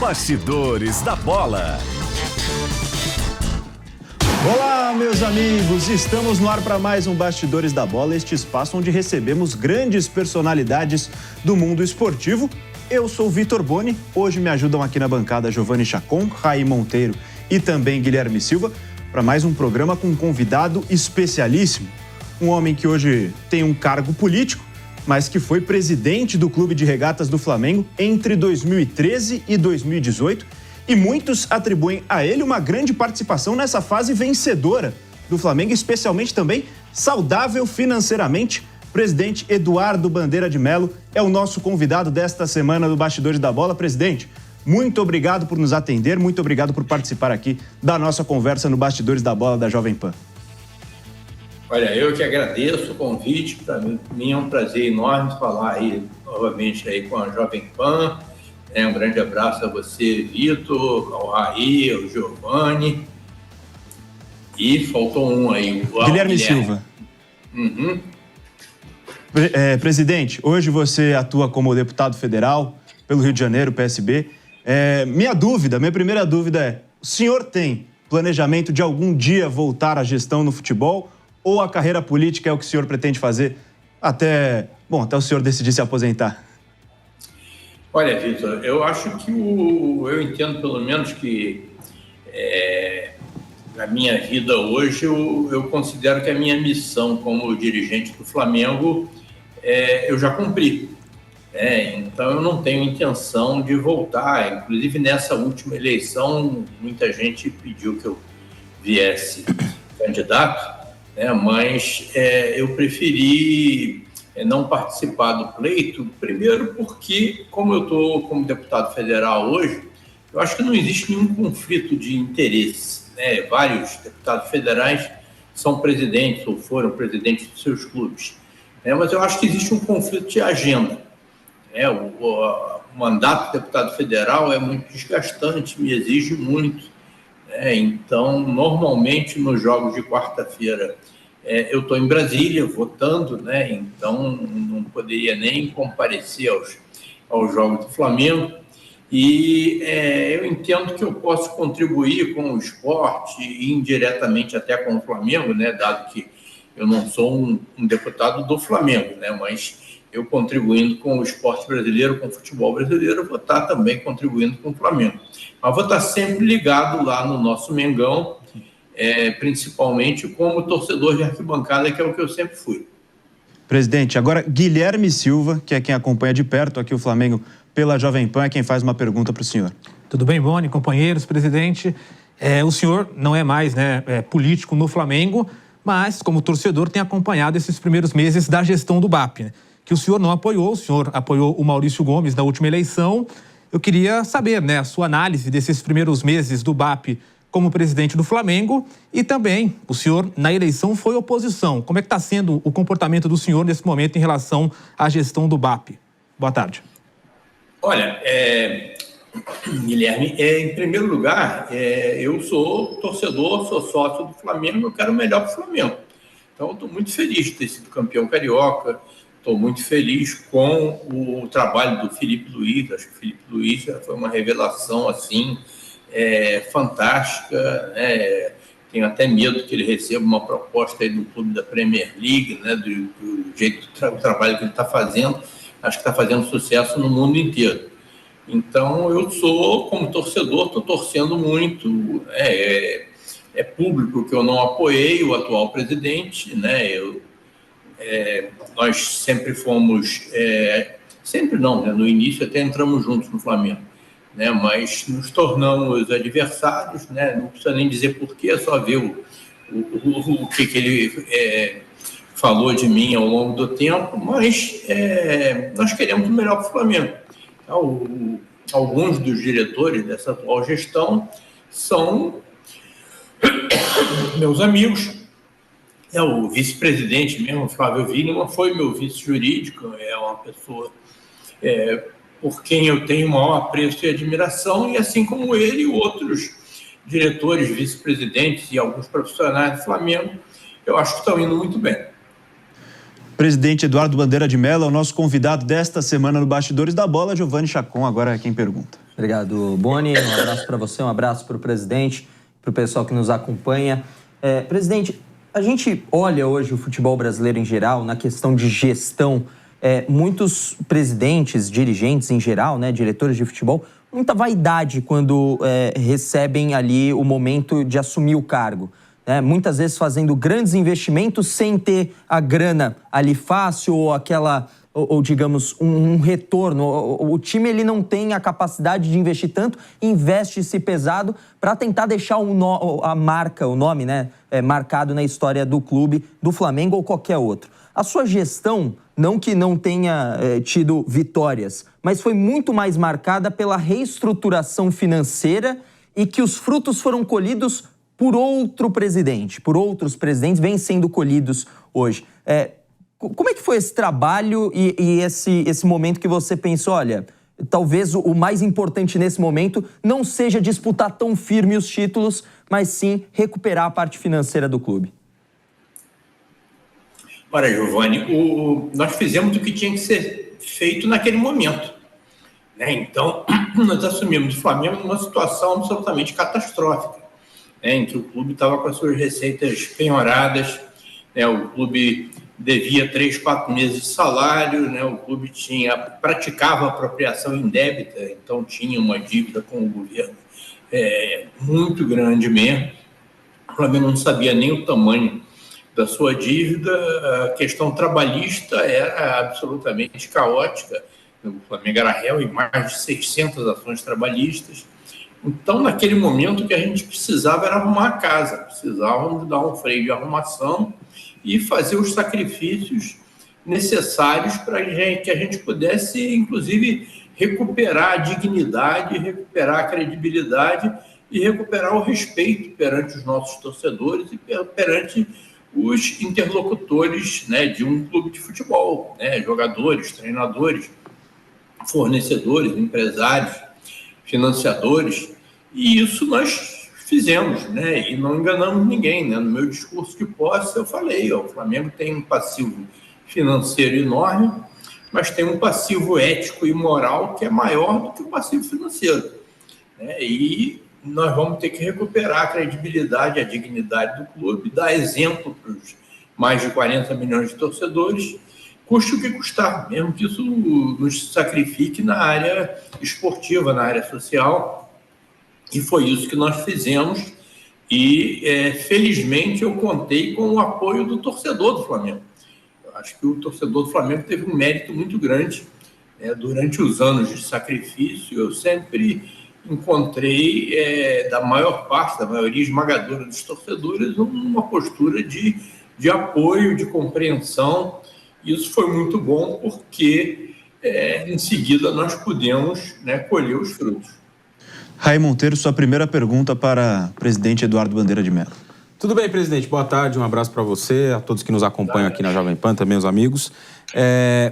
Bastidores da Bola. Olá, meus amigos! Estamos no ar para mais um Bastidores da Bola, este espaço onde recebemos grandes personalidades do mundo esportivo. Eu sou o Vitor Boni, hoje me ajudam aqui na bancada Giovanni Chacon, Raí Monteiro e também Guilherme Silva, para mais um programa com um convidado especialíssimo. Um homem que hoje tem um cargo político, mas que foi presidente do Clube de Regatas do Flamengo entre 2013 e 2018, e muitos atribuem a ele uma grande participação nessa fase vencedora do Flamengo, especialmente também saudável financeiramente. Presidente Eduardo Bandeira de Mello é o nosso convidado desta semana do Bastidores da Bola. Presidente, muito obrigado por nos atender, muito obrigado por participar aqui da nossa conversa no Bastidores da Bola da Jovem Pan. Olha, eu que agradeço o convite, para mim é um prazer enorme falar aí novamente aí com a Jovem Pan. Um grande abraço a você, Vitor, ao Raí, ao Giovanni. E faltou um aí, o Guilherme Silva. Uhum. Presidente, hoje você atua como deputado federal pelo Rio de Janeiro, PSB. Minha primeira dúvida é, o senhor tem planejamento de algum dia voltar à gestão no futebol ou a carreira política é o que o senhor pretende fazer até o senhor decidir se aposentar? Olha, Vitor, eu acho que eu entendo pelo menos que na minha vida hoje eu considero que a minha missão como dirigente do Flamengo eu já cumpri. Então eu não tenho intenção de voltar. Inclusive nessa última eleição muita gente pediu que eu viesse candidato, mas eu preferi não participar do pleito, primeiro porque, como eu estou como deputado federal hoje, eu acho que não existe nenhum conflito de interesse. Vários deputados federais são presidentes ou foram presidentes dos seus clubes. Mas eu acho que existe um conflito de agenda. O mandato de deputado federal é muito desgastante, me exige muito. Então, normalmente, nos jogos de quarta-feira, eu estou em Brasília votando, então não poderia nem comparecer aos jogos do Flamengo. E eu entendo que eu posso contribuir com o esporte e indiretamente até com o Flamengo, dado que eu não sou um deputado do Flamengo, mas eu contribuindo com o esporte brasileiro, com o futebol brasileiro, vou estar também contribuindo com o Flamengo. Mas vou estar sempre ligado lá no nosso Mengão, principalmente como torcedor de arquibancada, que é o que eu sempre fui. Presidente, agora Guilherme Silva, que é quem acompanha de perto aqui o Flamengo pela Jovem Pan, é quem faz uma pergunta para o senhor. Tudo bem, Boni, companheiros, presidente? O senhor não é mais político no Flamengo, mas como torcedor tem acompanhado esses primeiros meses da gestão do BAP, que o senhor não apoiou, o senhor apoiou o Maurício Gomes na última eleição. Eu queria saber a sua análise desses primeiros meses do BAP como presidente do Flamengo e também o senhor na eleição foi oposição. Como é que está sendo o comportamento do senhor nesse momento em relação à gestão do BAP? Boa tarde. Olha, Guilherme, em primeiro lugar, eu sou torcedor, sou sócio do Flamengo, eu quero o melhor para o Flamengo. Então, eu estou muito feliz de ter sido campeão carioca, estou muito feliz com o trabalho do Felipe Luiz. Acho que o Felipe Luiz foi uma revelação assim, fantástica. Tenho até medo que ele receba uma proposta aí do clube da Premier League, do jeito do trabalho que ele está fazendo. Acho que está fazendo sucesso no mundo inteiro. Então, eu sou, como torcedor, estou torcendo muito. É público que eu não apoiei o atual presidente, nós sempre fomos, sempre não, no início até entramos juntos no Flamengo, mas nos tornamos adversários, não precisa nem dizer porquê, é só ver o que ele falou de mim ao longo do tempo, mas nós queremos o melhor para o Flamengo. Alguns dos diretores dessa atual gestão são meus amigos. O vice-presidente mesmo, Flávio Wienemann, foi meu vice-jurídico, é uma pessoa por quem eu tenho maior apreço e admiração, e assim como ele, outros diretores, vice-presidentes e alguns profissionais do Flamengo, eu acho que estão indo muito bem. Presidente Eduardo Bandeira de Mello é o nosso convidado desta semana no Bastidores da Bola. Giovanni Chacon agora é quem pergunta. Obrigado, Boni. Um abraço para você, um abraço para o presidente, para o pessoal que nos acompanha. Presidente, a gente olha hoje o futebol brasileiro em geral, na questão de gestão, muitos presidentes, dirigentes em geral, né, diretores de futebol, muita vaidade quando recebem ali o momento de assumir o cargo. Muitas vezes fazendo grandes investimentos sem ter a grana ali fácil ou digamos, um retorno. O time ele não tem a capacidade de investir tanto, investe-se pesado para tentar deixar a marca, o nome, né, marcado na história do clube, do Flamengo ou qualquer outro. A sua gestão, não que não tenha tido vitórias, mas foi muito mais marcada pela reestruturação financeira e que os frutos foram colhidos por outros presidentes vêm sendo colhidos hoje. Como é que foi esse trabalho e esse momento que você pensou, olha, talvez o mais importante nesse momento não seja disputar tão firme os títulos, mas sim recuperar a parte financeira do clube? Olha, Giovanni, nós fizemos o que tinha que ser feito naquele momento. Então, nós assumimos o Flamengo numa situação absolutamente catastrófica, em que o clube estava com as suas receitas penhoradas, o clube devia 3, 4 meses de salário, o clube praticava apropriação indébita, então tinha uma dívida com o governo muito grande mesmo. O Flamengo não sabia nem o tamanho da sua dívida, a questão trabalhista era absolutamente caótica. O Flamengo era réu em mais de 600 ações trabalhistas. Então, naquele momento, o que a gente precisava era arrumar a casa, precisávamos dar um freio de arrumação e fazer os sacrifícios necessários para que a gente pudesse, inclusive, recuperar a dignidade, recuperar a credibilidade e recuperar o respeito perante os nossos torcedores e perante os interlocutores de um clube de futebol, jogadores, treinadores, fornecedores, empresários, financiadores, e isso nós fizemos, e não enganamos ninguém, No meu discurso de posse eu falei, o Flamengo tem um passivo financeiro enorme, mas tem um passivo ético e moral que é maior do que o passivo financeiro, e nós vamos ter que recuperar a credibilidade, a dignidade do clube, dar exemplo para os mais de 40 milhões de torcedores, custe o que custar, mesmo que isso nos sacrifique na área esportiva, na área social, e foi isso que nós fizemos, e felizmente eu contei com o apoio do torcedor do Flamengo. Eu acho que o torcedor do Flamengo teve um mérito muito grande, durante os anos de sacrifício, eu sempre encontrei, da maior parte, da maioria esmagadora dos torcedores, uma postura de apoio, de compreensão. Isso foi muito bom porque, em seguida, nós pudemos colher os frutos. Ray Monteiro, sua primeira pergunta para o presidente Eduardo Bandeira de Mello. Tudo bem, presidente? Boa tarde, um abraço para você, a todos que nos acompanham aqui na Jovem Pan, também os amigos.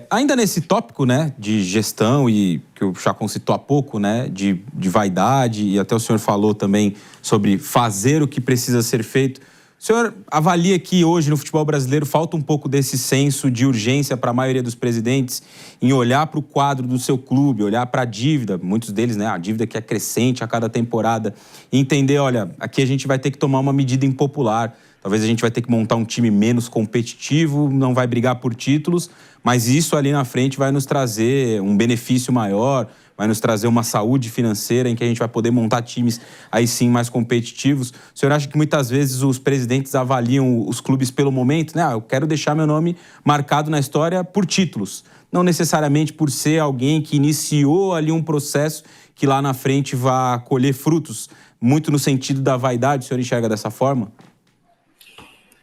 Ainda nesse tópico, de gestão, e que o Chacon citou há pouco, de vaidade, e até o senhor falou também sobre fazer o que precisa ser feito. O senhor avalia que hoje no futebol brasileiro falta um pouco desse senso de urgência para a maioria dos presidentes em olhar para o quadro do seu clube, olhar para a dívida, muitos deles, a dívida que é crescente a cada temporada, e entender, olha, aqui a gente vai ter que tomar uma medida impopular, talvez a gente vai ter que montar um time menos competitivo, não vai brigar por títulos, mas isso ali na frente vai nos trazer um benefício maior, vai nos trazer uma saúde financeira em que a gente vai poder montar times aí sim mais competitivos. O senhor acha que muitas vezes os presidentes avaliam os clubes pelo momento, eu quero deixar meu nome marcado na história por títulos, não necessariamente por ser alguém que iniciou ali um processo que lá na frente vai colher frutos, muito no sentido da vaidade? O senhor enxerga dessa forma?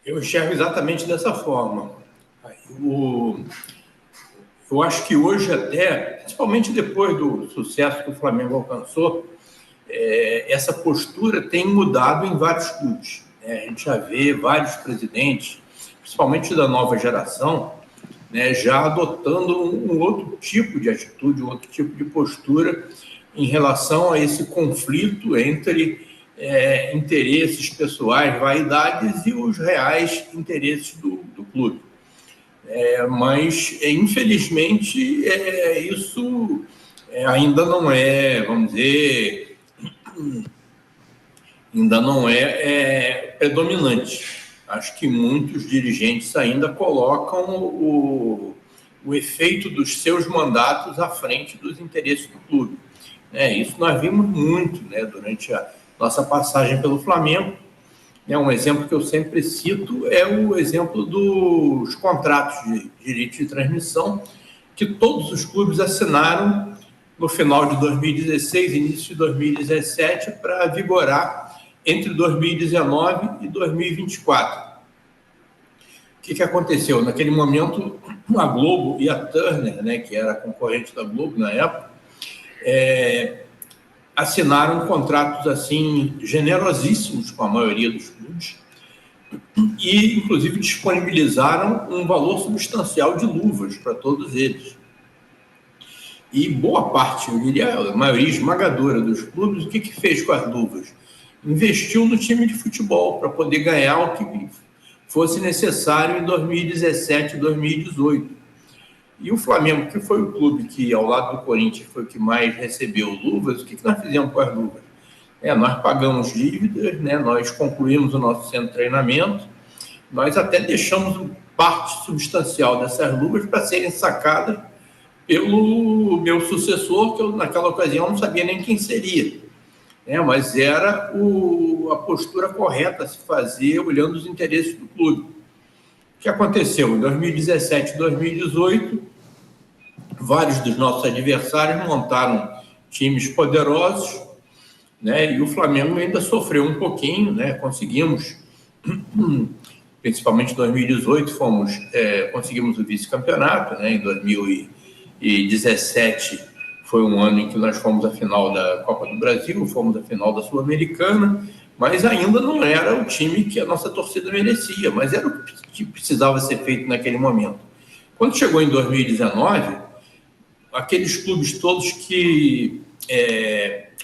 Eu enxergo exatamente dessa forma. Eu acho que hoje até, principalmente depois do sucesso que o Flamengo alcançou, essa postura tem mudado em vários clubes. A gente já vê vários presidentes, principalmente da nova geração, já adotando um outro tipo de atitude, um outro tipo de postura em relação a esse conflito entre interesses pessoais, vaidades e os reais interesses do clube. Mas, infelizmente, isso ainda não é, vamos dizer, ainda não é predominante. Acho que muitos dirigentes ainda colocam o efeito dos seus mandatos à frente dos interesses do clube. Isso nós vimos muito, né, durante a nossa passagem pelo Flamengo. Um exemplo que eu sempre cito é o exemplo dos contratos de direito de transmissão que todos os clubes assinaram no final de 2016, início de 2017, para vigorar entre 2019 e 2024. O que aconteceu? Naquele momento, a Globo e a Turner, né, que era a concorrente da Globo na época, assinaram contratos assim generosíssimos com a maioria dos clubes e, inclusive, disponibilizaram um valor substancial de luvas para todos eles. E boa parte, eu diria, a maioria esmagadora dos clubes, o que fez com as luvas? Investiu no time de futebol para poder ganhar o que fosse necessário em 2017 e 2018. E o Flamengo, que foi o clube que, ao lado do Corinthians, foi o que mais recebeu luvas, o que nós fizemos com as luvas? Nós pagamos dívidas, né? Nós concluímos o nosso centro de treinamento, nós até deixamos parte substancial dessas luvas para serem sacadas pelo meu sucessor, que eu, naquela ocasião, não sabia nem quem seria. Mas era a postura correta a se fazer, olhando os interesses do clube. O que aconteceu? Em 2017 e 2018, vários dos nossos adversários montaram times poderosos, né? E o Flamengo ainda sofreu um pouquinho, né? Conseguimos, principalmente em 2018, conseguimos o vice-campeonato, né? Em 2017 foi um ano em que nós fomos à final da Copa do Brasil, fomos à final da Sul-Americana, mas ainda não era o time que a nossa torcida merecia, mas era o que precisava ser feito naquele momento. Quando chegou em 2019, aqueles clubes todos que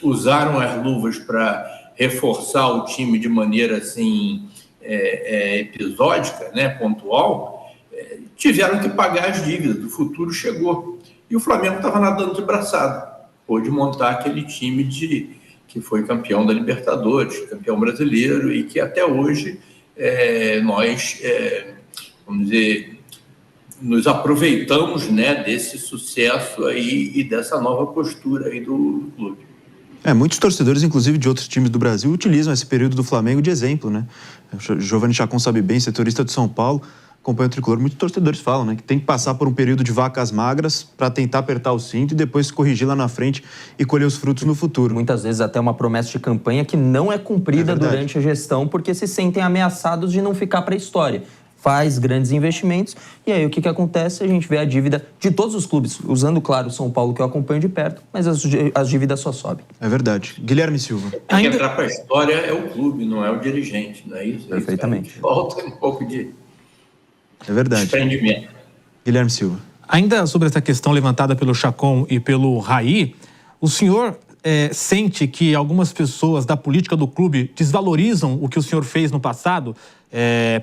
usaram as luvas para reforçar o time de maneira assim episódica, né, pontual, tiveram que pagar as dívidas, o futuro chegou. E o Flamengo estava nadando de braçada, pôde montar aquele time que foi campeão da Libertadores, campeão brasileiro, e que até hoje nós, vamos dizer, nos aproveitamos, né, desse sucesso aí e dessa nova postura aí do clube. Muitos torcedores, inclusive de outros times do Brasil, utilizam esse período do Flamengo de exemplo, né? O Giovanni Chacon sabe bem, setorista do São Paulo, acompanha o tricolor. Muitos torcedores falam, né, que tem que passar por um período de vacas magras para tentar apertar o cinto e depois corrigir lá na frente e colher os frutos no futuro. Muitas vezes até uma promessa de campanha que não é cumprida durante a gestão porque se sentem ameaçados de não ficar para a história. Faz grandes investimentos e aí o que acontece? A gente vê a dívida de todos os clubes, usando, claro, o São Paulo, que eu acompanho de perto, mas as dívidas só sobem. É verdade. Guilherme Silva. Quem entrar para a história é o clube, não é o dirigente, não é isso? Perfeitamente. Falta um pouco de desprendimento. Guilherme Silva. Ainda sobre essa questão levantada pelo Chacon e pelo Raí, o senhor sente que algumas pessoas da política do clube desvalorizam o que o senhor fez no passado?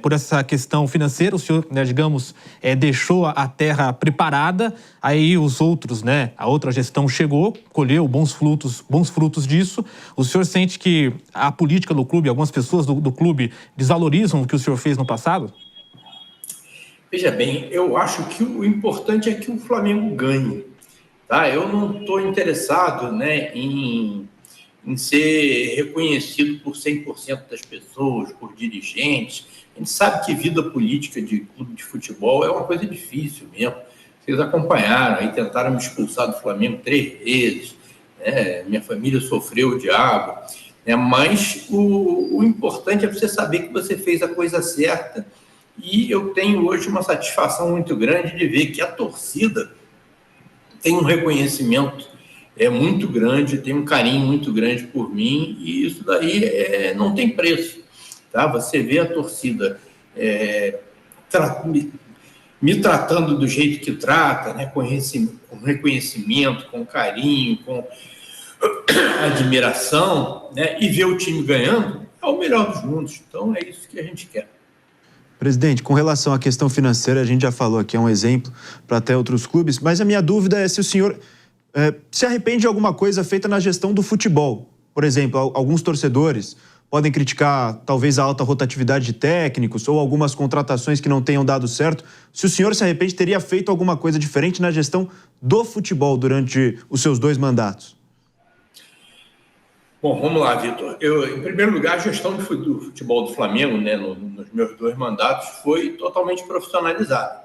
Por essa questão financeira, o senhor, né, digamos, deixou a terra preparada, aí os outros, né, a outra gestão chegou, colheu bons frutos disso. O senhor sente que a política do clube, algumas pessoas do clube desvalorizam o que o senhor fez no passado? Veja bem, eu acho que o importante é que o Flamengo ganhe. Tá? Eu não estou interessado, né, em ser reconhecido por 100% das pessoas, por dirigentes. A gente sabe que vida política de clube de futebol é uma coisa difícil mesmo. Vocês acompanharam, aí tentaram me expulsar do Flamengo 3 vezes, né? Minha família sofreu o diabo, né? Mas o importante é você saber que você fez a coisa certa, e eu tenho hoje uma satisfação muito grande de ver que a torcida tem um reconhecimento muito grande, tem um carinho muito grande por mim, e isso daí não tem preço. Tá? Você vê a torcida me tratando do jeito que trata, né? Com reconhecimento, com carinho, com admiração, né? E ver o time ganhando, é o melhor dos mundos. Então é isso que a gente quer. Presidente, com relação à questão financeira, a gente já falou aqui, é um exemplo para até outros clubes, mas a minha dúvida é se o senhor se arrepende de alguma coisa feita na gestão do futebol. Por exemplo, alguns torcedores podem criticar talvez a alta rotatividade de técnicos ou algumas contratações que não tenham dado certo. Se o senhor se arrepende, teria feito alguma coisa diferente na gestão do futebol durante os seus 2 mandatos? Bom, vamos lá, Vitor. Em primeiro lugar, a gestão do futebol do Flamengo, né, nos meus 2 mandatos, foi totalmente profissionalizada.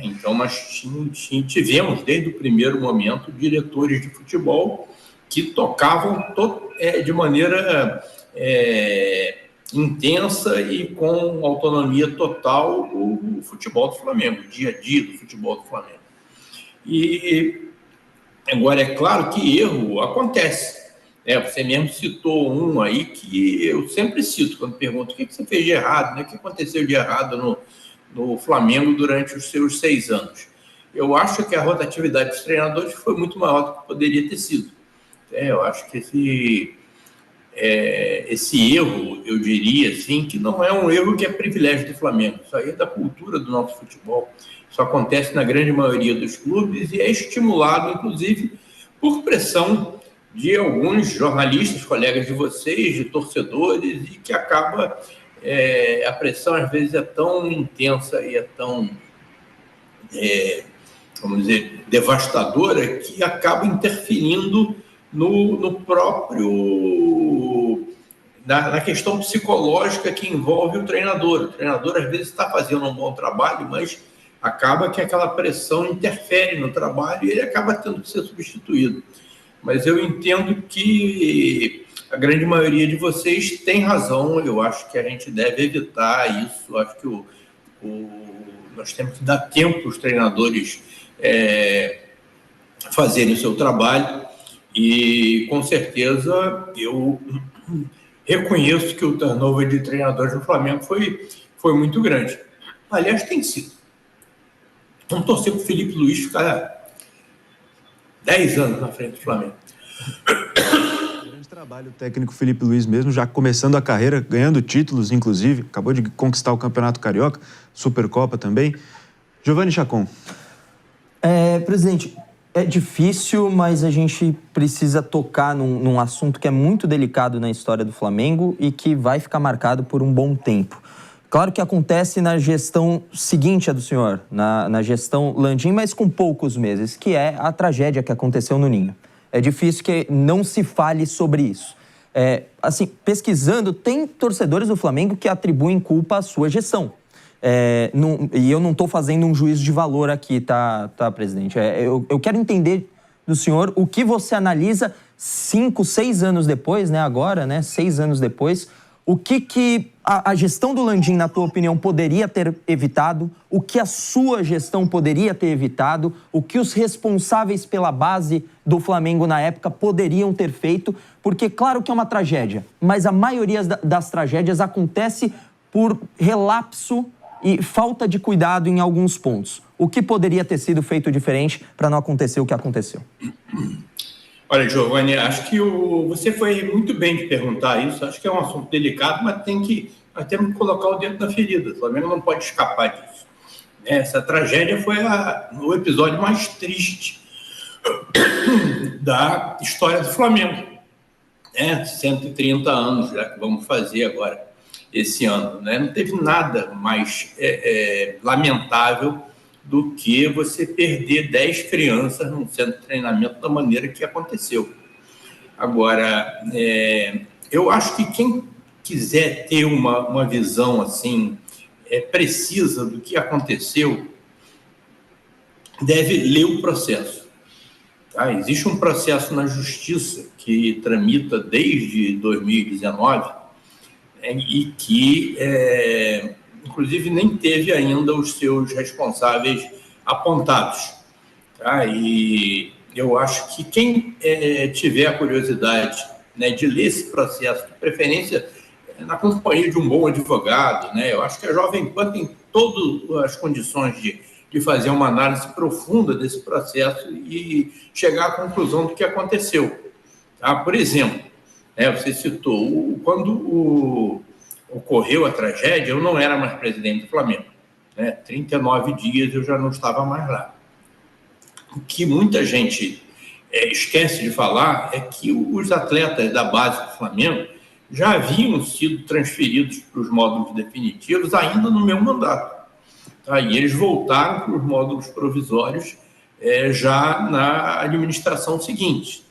Então, nós tivemos, desde o primeiro momento, diretores de futebol que tocavam de maneira intensa e com autonomia total o futebol do Flamengo, o dia a dia do futebol do Flamengo. E agora, é claro que erro acontece. Você mesmo citou um aí que eu sempre cito quando pergunto o que você fez de errado, né? O que aconteceu de errado no Flamengo durante os seus 6 anos. Eu acho que a rotatividade dos treinadores foi muito maior do que poderia ter sido. Eu acho que esse erro, eu diria assim, que não é um erro que é privilégio do Flamengo. Isso aí é da cultura do nosso futebol. Isso acontece na grande maioria dos clubes e é estimulado, inclusive, por pressão de alguns jornalistas, colegas de vocês, de torcedores, e que acaba... a pressão, às vezes, é tão intensa e é tão, vamos dizer, devastadora, que acaba interferindo no próprio... na questão psicológica que envolve o treinador. O treinador, às vezes, está fazendo um bom trabalho, mas acaba que aquela pressão interfere no trabalho e ele acaba tendo que ser substituído. Mas eu entendo que a grande maioria de vocês tem razão. Eu acho que a gente deve evitar isso. Eu acho que nós temos que dar tempo aos treinadores fazerem o seu trabalho. E, com certeza, eu reconheço que o turnover de treinadores no Flamengo foi muito grande. Aliás, tem sido. Vamos torcer para o Felipe Luiz ficar 10 anos na frente do Flamengo. Grande trabalho o técnico Felipe Luiz mesmo, já começando a carreira, ganhando títulos, inclusive. Acabou de conquistar o Campeonato Carioca, Supercopa também. Giovanni Chacon. Presidente, é difícil, mas a gente precisa tocar num assunto que é muito delicado na história do Flamengo e que vai ficar marcado por um bom tempo. Claro que acontece na gestão seguinte a do senhor, na gestão Landim, mas com poucos meses, que é a tragédia que aconteceu no Ninho. É difícil que não se fale sobre isso. Assim, pesquisando, tem torcedores do Flamengo que atribuem culpa à sua gestão. E eu não estou fazendo um juízo de valor aqui, tá, presidente? Eu quero entender do senhor o que você analisa 5, 6 anos depois, né? Agora, né? 6 anos depois, o que a gestão do Landim, na tua opinião, poderia ter evitado, o que a sua gestão poderia ter evitado, o que os responsáveis pela base do Flamengo na época poderiam ter feito, porque claro que é uma tragédia, mas a maioria das tragédias acontece por relapso e falta de cuidado em alguns pontos. O que poderia ter sido feito diferente para não acontecer o que aconteceu? Olha, Giovanni, acho que você foi muito bem de perguntar isso. Acho que é um assunto delicado, mas nós temos que colocar o dedo na ferida. O Flamengo não pode escapar disso. Essa tragédia foi o episódio mais triste da história do Flamengo. 130 anos já que vamos fazer agora, esse ano. Não teve nada mais lamentável do que você perder 10 crianças num centro de treinamento da maneira que aconteceu. Agora, eu acho que quem quiser ter uma visão assim precisa do que aconteceu deve ler o processo. Tá? Existe um processo na Justiça que tramita desde 2019 e que inclusive nem teve ainda os seus responsáveis apontados. Tá? E eu acho que quem tiver a curiosidade, né, de ler esse processo, de preferência na companhia de um bom advogado, né, eu acho que a Jovem Pan tem todas as condições de fazer uma análise profunda desse processo e chegar à conclusão do que aconteceu. Tá? Por exemplo, você citou, quando ocorreu a tragédia, eu não era mais presidente do Flamengo. 39 dias eu já não estava mais lá. O que muita gente esquece de falar é que os atletas da base do Flamengo já haviam sido transferidos para os módulos definitivos ainda no meu mandato. Tá? E eles voltaram para os módulos provisórios já na administração seguinte.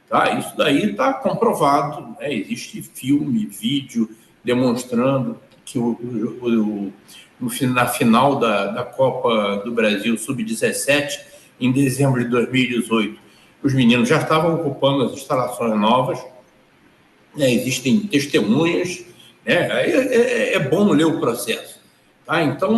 Tá? Isso daí está comprovado, né? Existe filme, vídeo demonstrando que na final da Copa do Brasil Sub-17, em dezembro de 2018, os meninos já estavam ocupando as instalações novas, né? Existem testemunhas, né? É bom ler o processo. Tá? Então,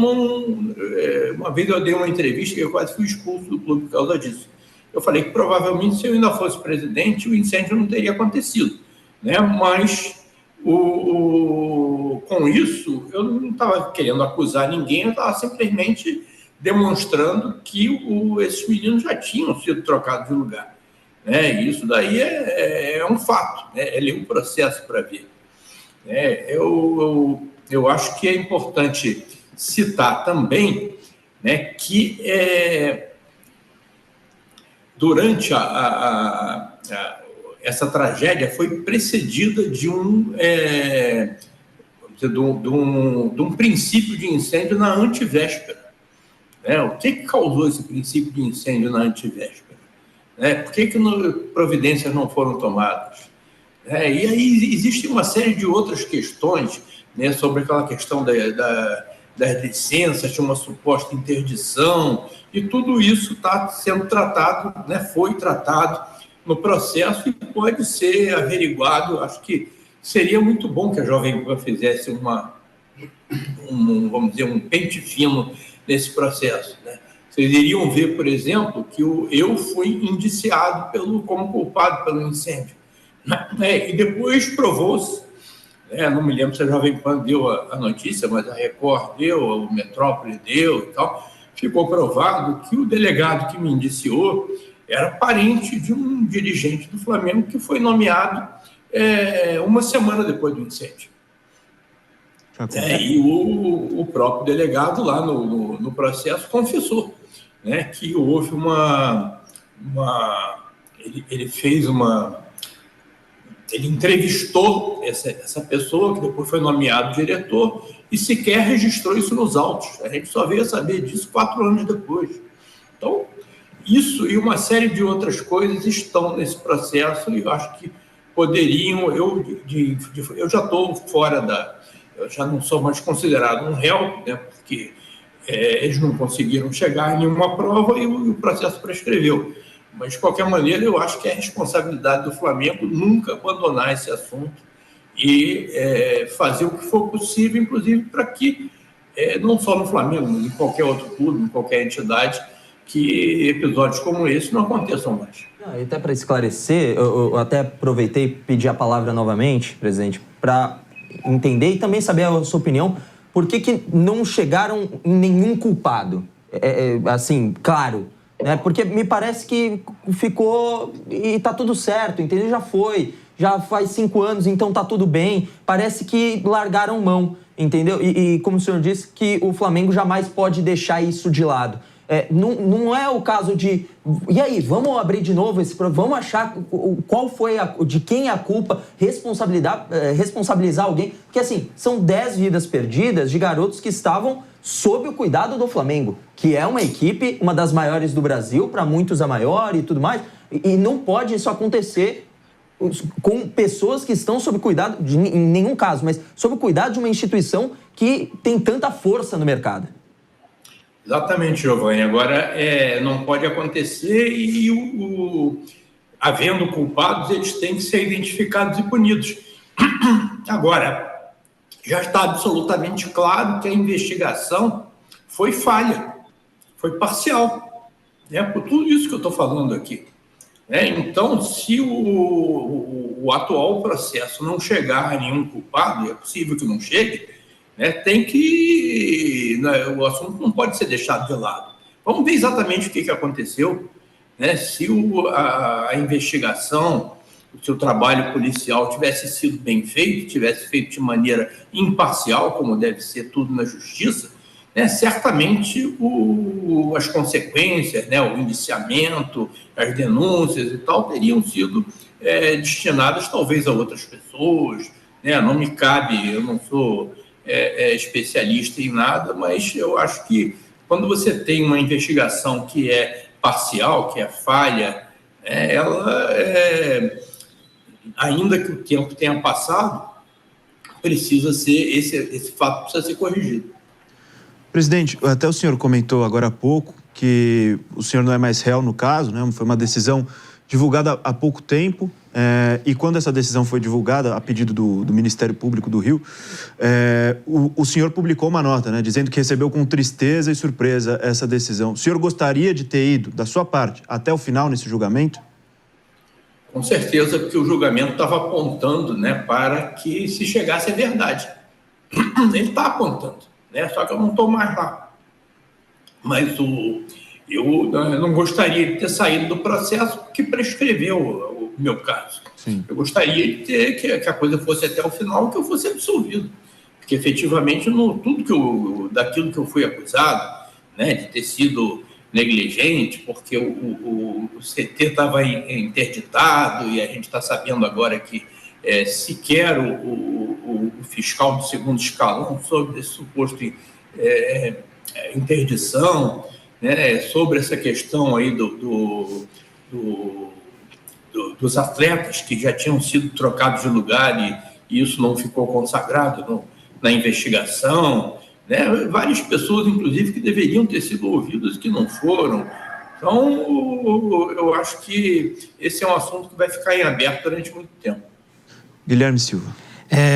uma vez eu dei uma entrevista que eu quase fui expulso do clube por causa disso. Eu falei que provavelmente, se eu ainda fosse presidente, o incêndio não teria acontecido, né? Mas com isso, eu não estava querendo acusar ninguém, eu estava simplesmente demonstrando que esses meninos já tinham sido trocados de lugar, né? E isso daí é um fato, né? É ler um processo para ver. Eu acho que é importante citar também, né, que durante essa tragédia foi precedida de um princípio de incêndio na antevéspera. Né? O que causou esse princípio de incêndio na antevéspera? Né? Por que providências não foram tomadas? E aí existe uma série de outras questões, né, sobre aquela questão das licenças, de uma suposta interdição, e tudo isso está sendo tratado, né, foi tratado no processo e pode ser averiguado. Acho que seria muito bom que a Jovem Pan fizesse vamos dizer, um pente fino nesse processo, né? Vocês iriam ver, por exemplo, que eu fui indiciado como culpado pelo incêndio, né? E depois provou-se, não me lembro se a Jovem Pan deu a notícia, mas a Record deu, o Metrópole deu e tal, ficou provado que o delegado que me indiciou era parente de um dirigente do Flamengo que foi nomeado uma semana depois do incêndio. E o próprio delegado lá no processo confessou, né, que houve ele entrevistou essa pessoa, que depois foi nomeado diretor, e sequer registrou isso nos autos. A gente só veio a saber disso 4 anos depois. Então, isso e uma série de outras coisas estão nesse processo, e eu acho que poderiam... Eu já estou fora eu já não sou mais considerado um réu, né, porque eles não conseguiram chegar em nenhuma prova e o processo prescreveu. Mas, de qualquer maneira, eu acho que é a responsabilidade do Flamengo nunca abandonar esse assunto e fazer o que for possível, inclusive para que, não só no Flamengo, mas em qualquer outro clube, em qualquer entidade, que episódios como esse não aconteçam mais. Até para esclarecer, eu até aproveitei e pedi a palavra novamente, presidente, para entender e também saber a sua opinião. Por que não chegaram em nenhum culpado? Assim, claro, né? Porque me parece que ficou e tá tudo certo, entendeu? Já faz 5 anos, então tá tudo bem. Parece que largaram mão, entendeu? E como o senhor disse, que o Flamengo jamais pode deixar isso de lado. Não é o caso de... E aí, vamos abrir de novo esse problema? Vamos achar qual foi de quem é a culpa, responsabilizar alguém? Porque, assim, são 10 vidas perdidas de garotos que estavam sob o cuidado do Flamengo, que é uma equipe, uma das maiores do Brasil, para muitos a maior e tudo mais. E não pode isso acontecer com pessoas que estão sob cuidado, em nenhum caso, mas sob o cuidado de uma instituição que tem tanta força no mercado. Exatamente, Giovanni. Agora, não pode acontecer e, havendo culpados, eles têm que ser identificados e punidos. Agora, já está absolutamente claro que a investigação foi falha, foi parcial, né? Por tudo isso que eu estou falando aqui. Então, se o atual processo não chegar a nenhum culpado, e é possível que não chegue, tem que... o assunto não pode ser deixado de lado. Vamos ver exatamente o que aconteceu, né? Se a investigação, o seu trabalho policial tivesse sido bem feito, tivesse feito de maneira imparcial, como deve ser tudo na justiça, né, certamente as consequências, né, o indiciamento, as denúncias e tal, teriam sido destinadas talvez a outras pessoas, né? Não me cabe, eu não sou especialista em nada, mas eu acho que quando você tem uma investigação que é parcial, que é falha, ela, ainda que o tempo tenha passado, precisa ser, esse fato precisa ser corrigido. Presidente, até o senhor comentou agora há pouco que o senhor não é mais réu no caso, né? Foi uma decisão divulgada há pouco tempo, e quando essa decisão foi divulgada, a pedido do Ministério Público do Rio, o senhor publicou uma nota, né, dizendo que recebeu com tristeza e surpresa essa decisão. O senhor gostaria de ter ido, da sua parte, até o final nesse julgamento? Com certeza, porque o julgamento estava apontando, né, para que se chegasse à verdade. Ele está apontando, né, só que eu não estou mais lá. Mas eu não gostaria de ter saído do processo que prescreveu o meu caso. Sim. Eu gostaria de ter que a coisa fosse até o final e que eu fosse absolvido. Porque, efetivamente, daquilo que eu fui acusado, né, de ter sido negligente, porque o CT estava interditado e a gente está sabendo agora que sequer o fiscal do segundo escalão sobre esse suposto interdição, né, sobre essa questão aí dos atletas que já tinham sido trocados de lugar e isso não ficou consagrado na investigação, né, várias pessoas, inclusive, que deveriam ter sido ouvidas e que não foram. Então, eu acho que esse é um assunto que vai ficar em aberto durante muito tempo. Guilherme Silva.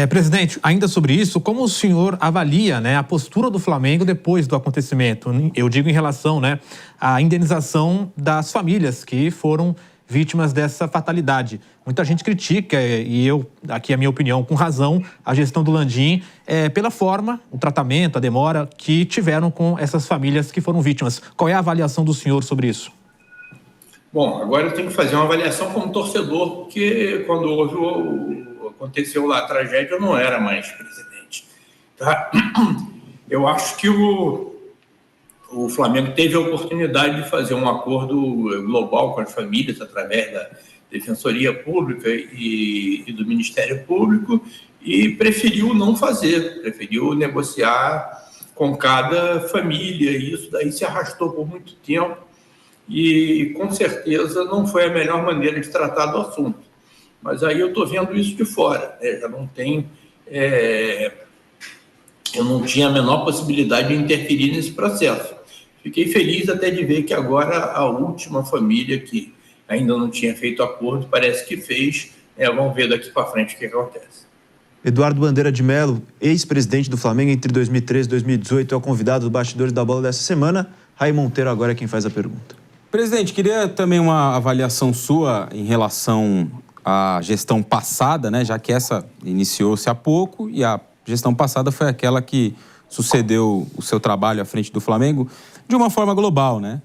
Presidente, ainda sobre isso, como o senhor avalia, né, a postura do Flamengo depois do acontecimento? Eu digo em relação, né, à indenização das famílias que foram vítimas dessa fatalidade. Muita gente critica, e eu, aqui a minha opinião, com razão, a gestão do Landim pela forma, o tratamento, a demora que tiveram com essas famílias que foram vítimas. Qual é a avaliação do senhor sobre isso? Bom, agora eu tenho que fazer uma avaliação como torcedor, porque quando aconteceu lá a tragédia, eu não era mais presidente. Tá? Eu acho que o Flamengo teve a oportunidade de fazer um acordo global com as famílias através da Defensoria Pública e do Ministério Público e preferiu não fazer, preferiu negociar com cada família e isso daí se arrastou por muito tempo e com certeza não foi a melhor maneira de tratar do assunto. Mas aí eu estou vendo isso de fora, né? Já não tenho... eu não tinha a menor possibilidade de interferir nesse processo. Fiquei feliz até de ver que agora a última família que ainda não tinha feito acordo, parece que fez. Vamos ver daqui para frente o que acontece. Eduardo Bandeira de Mello, ex-presidente do Flamengo entre 2013 e 2018, é o convidado dos Bastidores da Bola dessa semana. Raí Monteiro agora é quem faz a pergunta. Presidente, queria também uma avaliação sua em relação à gestão passada, né? Já que essa iniciou-se há pouco e a gestão passada foi aquela que sucedeu o seu trabalho à frente do Flamengo de uma forma global, né?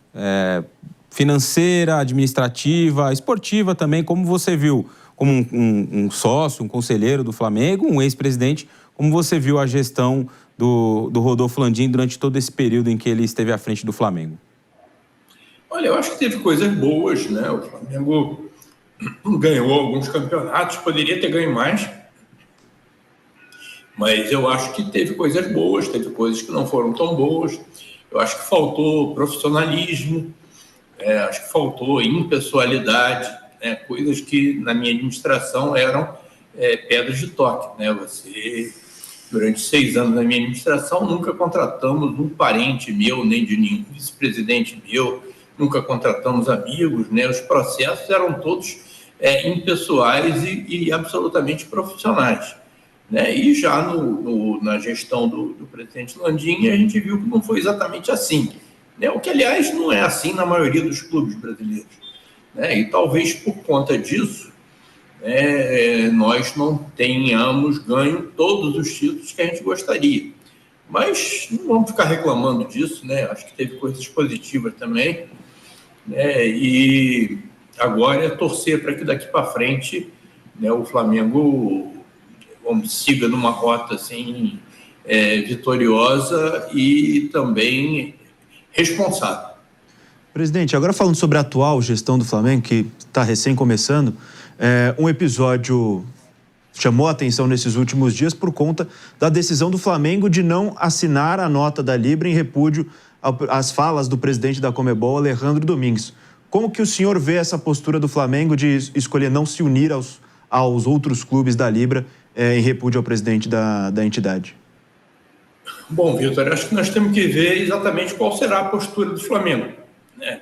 Financeira, administrativa, esportiva também, como você viu, como um sócio, um conselheiro do Flamengo, um ex-presidente, como você viu a gestão do Rodolfo Landim durante todo esse período em que ele esteve à frente do Flamengo? Olha, eu acho que teve coisas boas, né? O Flamengo ganhou alguns campeonatos, poderia ter ganho mais, mas eu acho que teve coisas boas, teve coisas que não foram tão boas. Eu acho que faltou profissionalismo, acho que faltou impessoalidade, né? Coisas que na minha administração eram pedras de toque, né? Durante 6 anos da minha administração, nunca contratamos um parente meu, nem de nenhum vice-presidente meu, nunca contratamos amigos, né? Os processos eram todos impessoais e absolutamente profissionais, né? E já na gestão do presidente Landim, a gente viu que não foi exatamente assim, né? O que, aliás, não é assim na maioria dos clubes brasileiros, né? E talvez por conta disso, nós não tenhamos ganho todos os títulos que a gente gostaria. Mas não vamos ficar reclamando disso, né? Acho que teve coisas positivas também, né? E agora é torcer para que daqui para frente, né, o Flamengo siga numa rota assim, vitoriosa e também responsável. Presidente, agora falando sobre a atual gestão do Flamengo, que está recém começando, um episódio chamou a atenção nesses últimos dias por conta da decisão do Flamengo de não assinar a nota da Libra em repúdio às falas do presidente da Conmebol, Alejandro Domingues. Como que o senhor vê essa postura do Flamengo de escolher não se unir aos outros clubes da Libra em repúdio ao presidente da entidade? Bom, Vitor, acho que nós temos que ver exatamente qual será a postura do Flamengo, né?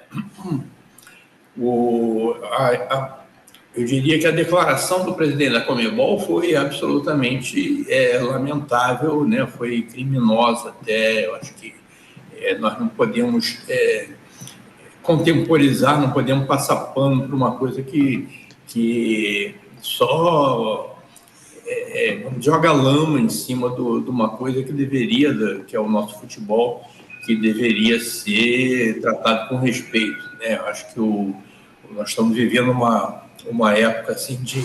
Eu diria que a declaração do presidente da Conmebol foi absolutamente lamentável, né? Foi criminosa até. Eu acho que nós não podemos contemporizar, não podemos passar pano para uma coisa que só joga lama em cima de uma coisa que deveria, que é o nosso futebol, que deveria ser tratado com respeito, né? Eu acho que nós estamos vivendo uma época assim de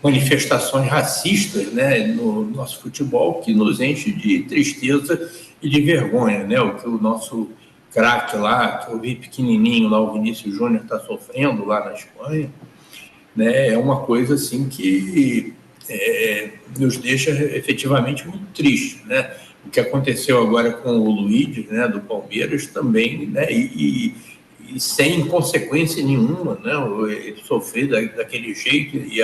manifestações racistas, né, no nosso futebol, que nos enche de tristeza e de vergonha, né? O que o nosso craque lá, que eu vi pequenininho lá, o Vinícius Júnior, está sofrendo lá na Espanha, né? É uma coisa assim que nos deixa efetivamente muito triste, né? O que aconteceu agora com o Luiz, né, do Palmeiras também, né? E sem consequência nenhuma, né? Ele sofrer daquele jeito e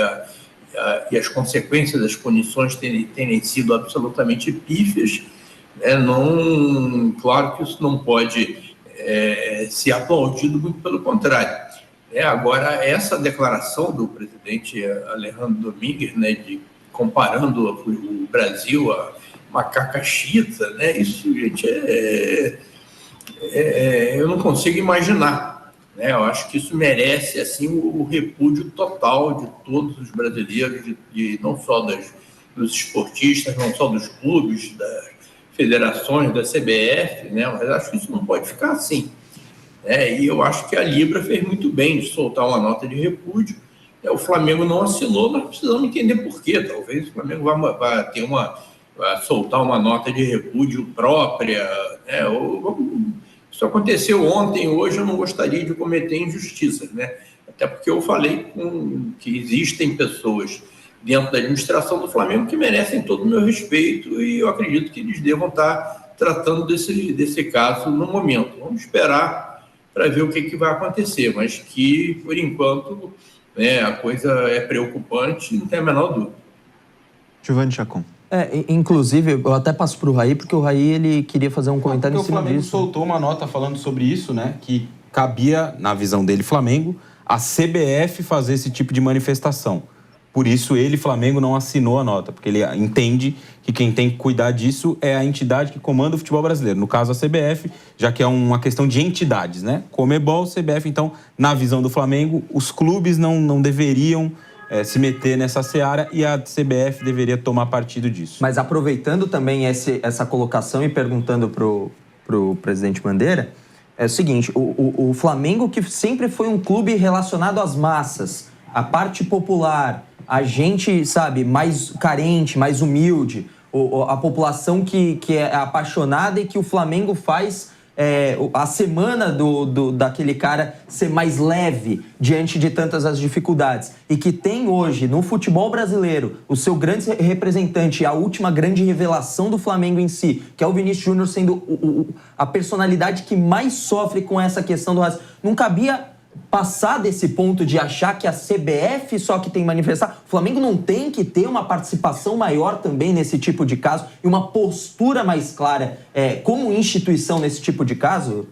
as consequências das punições terem sido absolutamente pífias, né? Claro que isso não pode ser aplaudido, muito pelo contrário. Agora, essa declaração do presidente Alejandro Domingues, né, comparando o Brasil a macaca chita, né? Isso, gente, eu não consigo imaginar, né? Eu acho que isso merece assim o repúdio total de todos os brasileiros, não só dos esportistas, não só dos clubes, das federações, da CBF, né? Mas acho que isso não pode ficar assim, né? E eu acho que a Libra fez muito bem de soltar uma nota de repúdio. O Flamengo não assinou, nós precisamos entender por quê. Talvez o Flamengo vai soltar uma nota de repúdio própria, né? Isso aconteceu ontem, hoje eu não gostaria de cometer injustiças, né? Até porque eu falei que existem pessoas dentro da administração do Flamengo que merecem todo o meu respeito e eu acredito que eles devam estar tratando desse caso no momento. Vamos esperar para ver o que vai acontecer, mas que, por enquanto, a coisa é preocupante, não tem a menor dúvida. Giovanni Chacon. Inclusive, eu até passo para o Raí, porque o Raí ele queria fazer um comentário em cima disso. O Flamengo soltou uma nota falando sobre isso, né? Que cabia, na visão dele, Flamengo, a CBF fazer esse tipo de manifestação. Por isso, ele, Flamengo, não assinou a nota, porque ele entende que quem tem que cuidar disso é a entidade que comanda o futebol brasileiro. No caso, a CBF, já que é uma questão de entidades, né? Conmebol, CBF, então, na visão do Flamengo, os clubes não deveriam se meter nessa seara e a CBF deveria tomar partido disso. Mas aproveitando também essa colocação e perguntando pro presidente Bandeira, é o seguinte, o Flamengo, que sempre foi um clube relacionado às massas, a parte popular, a gente, sabe, mais carente, mais humilde, a população que é apaixonada e que o Flamengo faz a semana daquele cara ser mais leve diante de tantas as dificuldades. E que tem hoje, no futebol brasileiro, o seu grande representante, a última grande revelação do Flamengo em si, que é o Vinícius Júnior sendo a personalidade que mais sofre com essa questão do racismo. Não cabia passar desse ponto de achar que a CBF só que tem que manifestar. O Flamengo não tem que ter uma participação maior também nesse tipo de caso e uma postura mais clara como instituição nesse tipo de caso?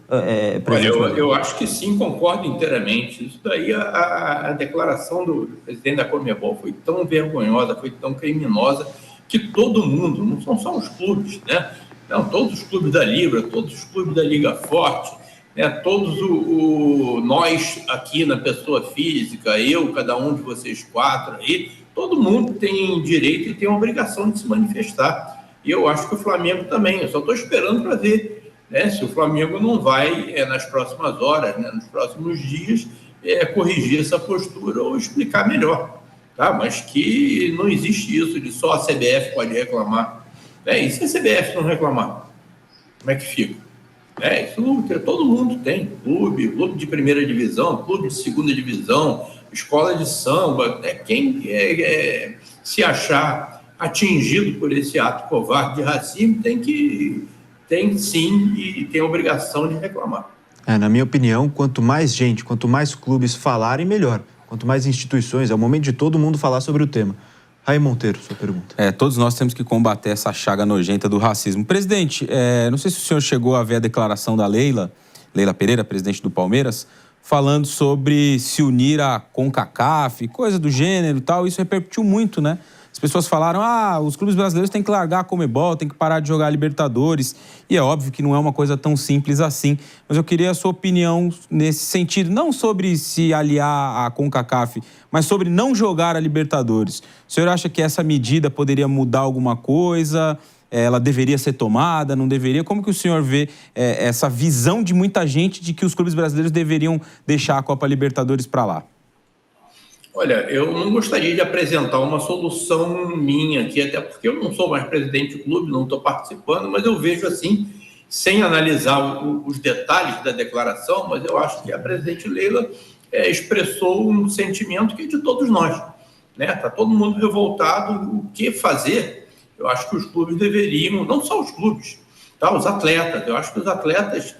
Eu acho que sim, concordo inteiramente. Isso daí, a declaração do presidente da Conmebol foi tão vergonhosa, foi tão criminosa, que todo mundo, não são só os clubes, né? Não, todos os clubes da Libra, todos os clubes da Liga Forte, todos nós aqui na pessoa física, cada um de vocês quatro aí, todo mundo tem direito e tem a obrigação de se manifestar. E eu acho que o Flamengo também. Eu só estou esperando para ver, né, se o Flamengo não vai, nas próximas horas, né, nos próximos dias, corrigir essa postura ou explicar melhor. Tá? Mas que não existe isso de só a CBF pode reclamar. E se a CBF não reclamar? Como é que fica? Isso todo mundo tem. Clube de primeira divisão, clube de segunda divisão, escola de samba. Quem se achar atingido por esse ato covarde de racismo tem sim e tem a obrigação de reclamar. Na minha opinião, quanto mais gente, quanto mais clubes falarem, melhor. Quanto mais instituições, é o momento de todo mundo falar sobre o tema. Raí Monteiro, sua pergunta. Todos nós temos que combater essa chaga nojenta do racismo. Presidente, não sei se o senhor chegou a ver a declaração da Leila Pereira, presidente do Palmeiras, falando sobre se unir à CONCACAF, coisa do gênero e tal. Isso repercutiu muito, né? As pessoas falaram, os clubes brasileiros têm que largar a Conmebol, têm que parar de jogar Libertadores. E é óbvio que não é uma coisa tão simples assim. Mas eu queria a sua opinião nesse sentido, não sobre se aliar à CONCACAF, mas sobre não jogar a Libertadores. O senhor acha que essa medida poderia mudar alguma coisa? Ela deveria ser tomada, não deveria? Como que o senhor vê essa visão de muita gente de que os clubes brasileiros deveriam deixar a Copa Libertadores para lá? Olha, eu não gostaria de apresentar uma solução minha aqui, até porque eu não sou mais presidente do clube, não estou participando, mas eu vejo assim, sem analisar os detalhes da declaração, mas eu acho que a presidente Leila expressou um sentimento que é de todos nós. Está todo mundo revoltado, o que fazer? Eu acho que os clubes deveriam, não só os clubes, os atletas, eu acho que os atletas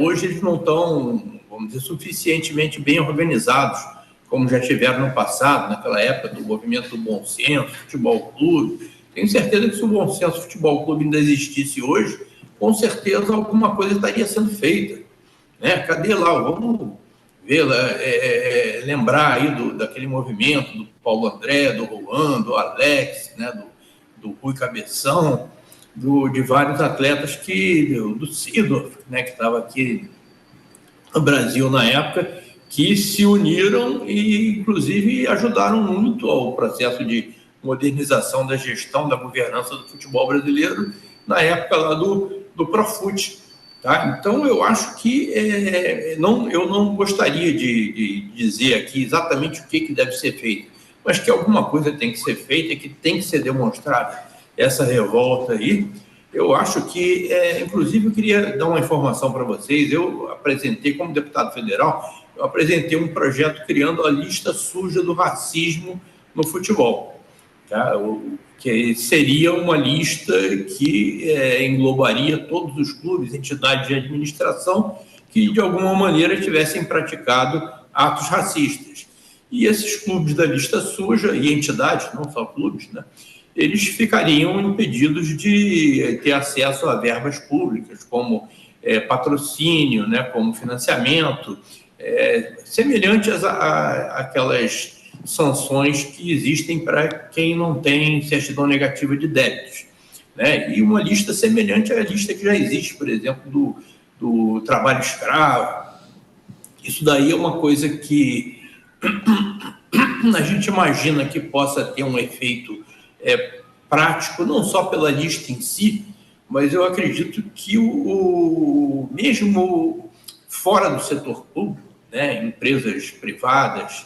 hoje eles não estão, vamos dizer, suficientemente bem organizados, como já tiveram no passado, naquela época do movimento do Bom Senso, Futebol Clube. Tenho certeza que se o Bom Senso Futebol Clube ainda existisse hoje, com certeza alguma coisa estaria sendo feita. Cadê lá? Vamos ver, lembrar aí daquele movimento do Paulo André, do Juan, do Alex, do Rui Cabeção, de vários atletas do Sidorf, que estava aqui no Brasil na época, que se uniram e, inclusive, ajudaram muito ao processo de modernização da gestão, da governança do futebol brasileiro, na época lá do Profut. Então, eu acho que eu não gostaria de dizer aqui exatamente o que deve ser feito, mas que alguma coisa tem que ser feita, que tem que ser demonstrada essa revolta aí. Eu acho que, inclusive, eu queria dar uma informação para vocês. Eu apresentei, como deputado federal, um projeto criando a lista suja do racismo no futebol. Que seria uma lista que englobaria todos os clubes, entidades de administração que, de alguma maneira, tivessem praticado atos racistas. E esses clubes da lista suja, e entidades, não só clubes, eles ficariam impedidos de ter acesso a verbas públicas, como patrocínio, como financiamento, semelhante àquelas sanções que existem para quem não tem certidão negativa de débitos. E uma lista semelhante à lista que já existe, por exemplo, do trabalho escravo. Isso daí é uma coisa que a gente imagina que possa ter um efeito prático, não só pela lista em si, mas eu acredito que mesmo fora do setor público, empresas privadas,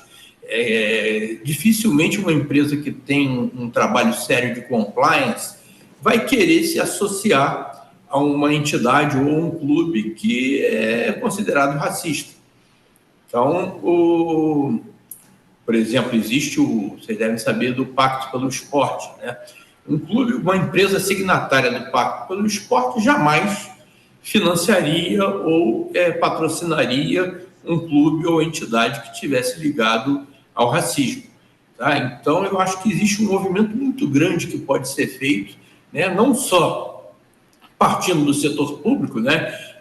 dificilmente uma empresa que tem um trabalho sério de compliance vai querer se associar a uma entidade ou um clube que é considerado racista. Então, por exemplo, existe vocês devem saber do Pacto pelo Esporte, Um clube, uma empresa signatária do Pacto pelo Esporte jamais financiaria ou patrocinaria um clube ou entidade que estivesse ligado ao racismo. Então, eu acho que existe um movimento muito grande que pode ser feito, não só partindo do setor público,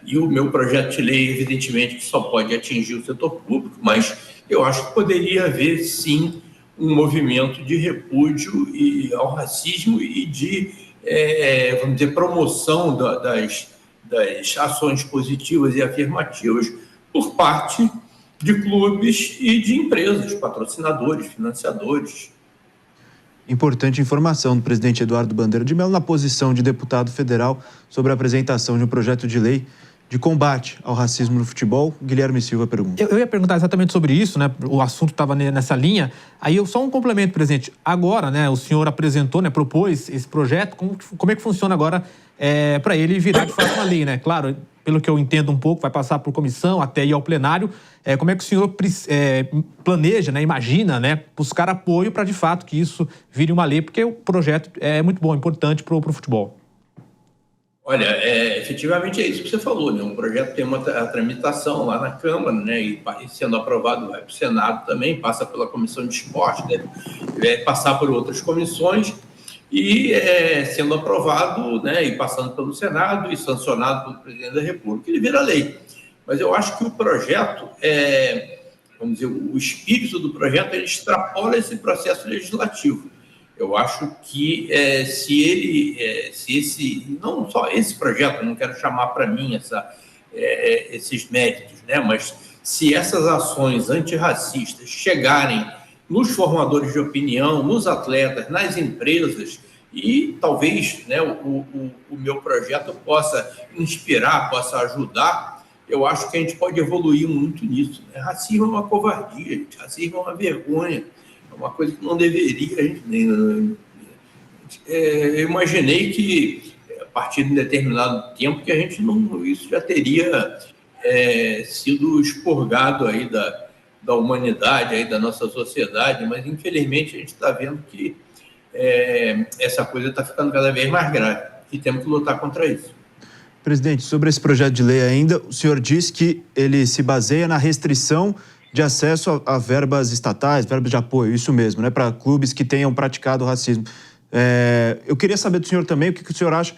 e o meu projeto de lei, evidentemente, que só pode atingir o setor público, mas eu acho que poderia haver, sim, um movimento de repúdio ao racismo e de, vamos dizer, promoção das ações positivas e afirmativas por parte de clubes e de empresas, patrocinadores, financiadores. Importante informação do presidente Eduardo Bandeira de Mello na posição de deputado federal sobre a apresentação de um projeto de lei de combate ao racismo no futebol? Guilherme Silva pergunta. Eu ia perguntar exatamente sobre isso, né? O assunto estava nessa linha. Aí só um complemento, presidente. Agora, né, o senhor apresentou, né, propôs esse projeto. Como é que funciona agora para ele virar de fato uma lei, né? Claro, pelo que eu entendo um pouco, vai passar por comissão até ir ao plenário. Como é que o senhor planeja, né, imagina, né, buscar apoio para de fato que isso vire uma lei? Porque o projeto é muito bom, importante para o futebol. Olha, efetivamente é isso que você falou, né? Um projeto tem a tramitação lá na Câmara, né? E sendo aprovado vai para o Senado também, passa pela Comissão de Esporte, deve passar por outras comissões e sendo aprovado, né? E passando pelo Senado e sancionado pelo Presidente da República, ele vira lei. Mas eu acho que o projeto, vamos dizer, o espírito do projeto, ele extrapola esse processo legislativo. Eu acho que não só esse projeto, não quero chamar para mim esses méritos, né? Mas se essas ações antirracistas chegarem nos formadores de opinião, nos atletas, nas empresas, e talvez, né, o meu projeto possa inspirar, possa ajudar, eu acho que a gente pode evoluir muito nisso, né? Racismo é uma covardia, gente. Racismo é uma vergonha. É uma coisa que não deveria, a gente nem... Eu imaginei que, a partir de um determinado tempo, que a gente não... Isso já teria sido expurgado aí da humanidade, aí da nossa sociedade, mas, infelizmente, a gente está vendo que essa coisa está ficando cada vez mais grave e temos que lutar contra isso. Presidente, sobre esse projeto de lei ainda, o senhor diz que ele se baseia na restrição de acesso a verbas estatais, verbas de apoio, isso mesmo, né, para clubes que tenham praticado racismo. Eu queria saber do senhor também o que o senhor acha,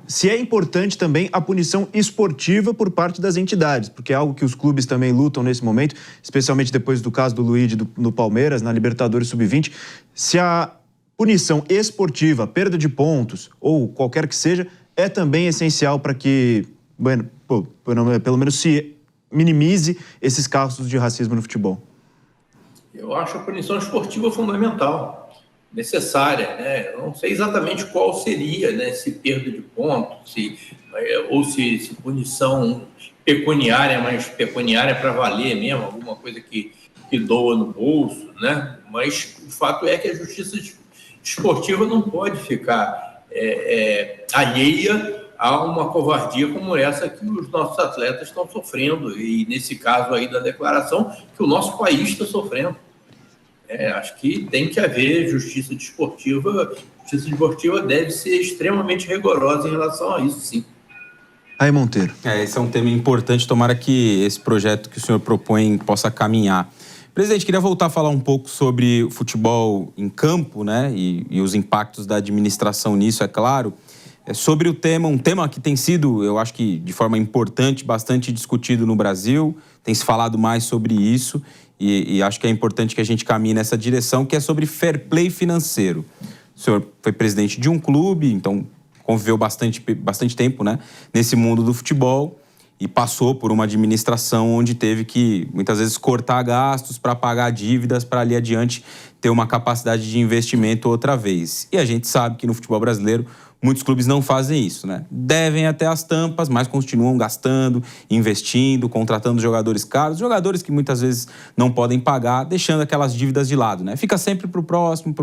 se é importante também a punição esportiva por parte das entidades, porque é algo que os clubes também lutam nesse momento, especialmente depois do caso do Luigi no Palmeiras, na Libertadores Sub-20, se a punição esportiva, perda de pontos ou qualquer que seja, é também essencial para que, pelo menos se minimize esses casos de racismo no futebol. Eu acho a punição esportiva fundamental, necessária, né? Eu não sei exatamente qual seria, né, se perda de pontos, ou se punição pecuniária, mas pecuniária para valer mesmo, alguma coisa que doa no bolso, né? Mas o fato é que a justiça esportiva não pode ficar alheia a uma covardia como essa que os nossos atletas estão sofrendo, e nesse caso aí da declaração, que o nosso país está sofrendo. Acho que tem que haver justiça desportiva. Justiça desportiva deve ser extremamente rigorosa em relação a isso, sim. Aí, Monteiro. Esse é um tema importante, tomara que esse projeto que o senhor propõe possa caminhar. Presidente, queria voltar a falar um pouco sobre o futebol em campo, né, e os impactos da administração nisso, é claro. Sobre um tema que tem sido, eu acho que de forma importante, bastante discutido no Brasil, tem se falado mais sobre isso, e acho que é importante que a gente caminhe nessa direção, que é sobre fair play financeiro. O senhor foi presidente de um clube, então conviveu bastante tempo, né, nesse mundo do futebol, e passou por uma administração onde teve que, muitas vezes, cortar gastos para pagar dívidas, para ali adiante ter uma capacidade de investimento outra vez. E a gente sabe que no futebol brasileiro muitos clubes não fazem isso, né? Devem até as tampas, mas continuam gastando, investindo, contratando jogadores caros, jogadores que muitas vezes não podem pagar, deixando aquelas dívidas de lado, né? Fica sempre pro próximo,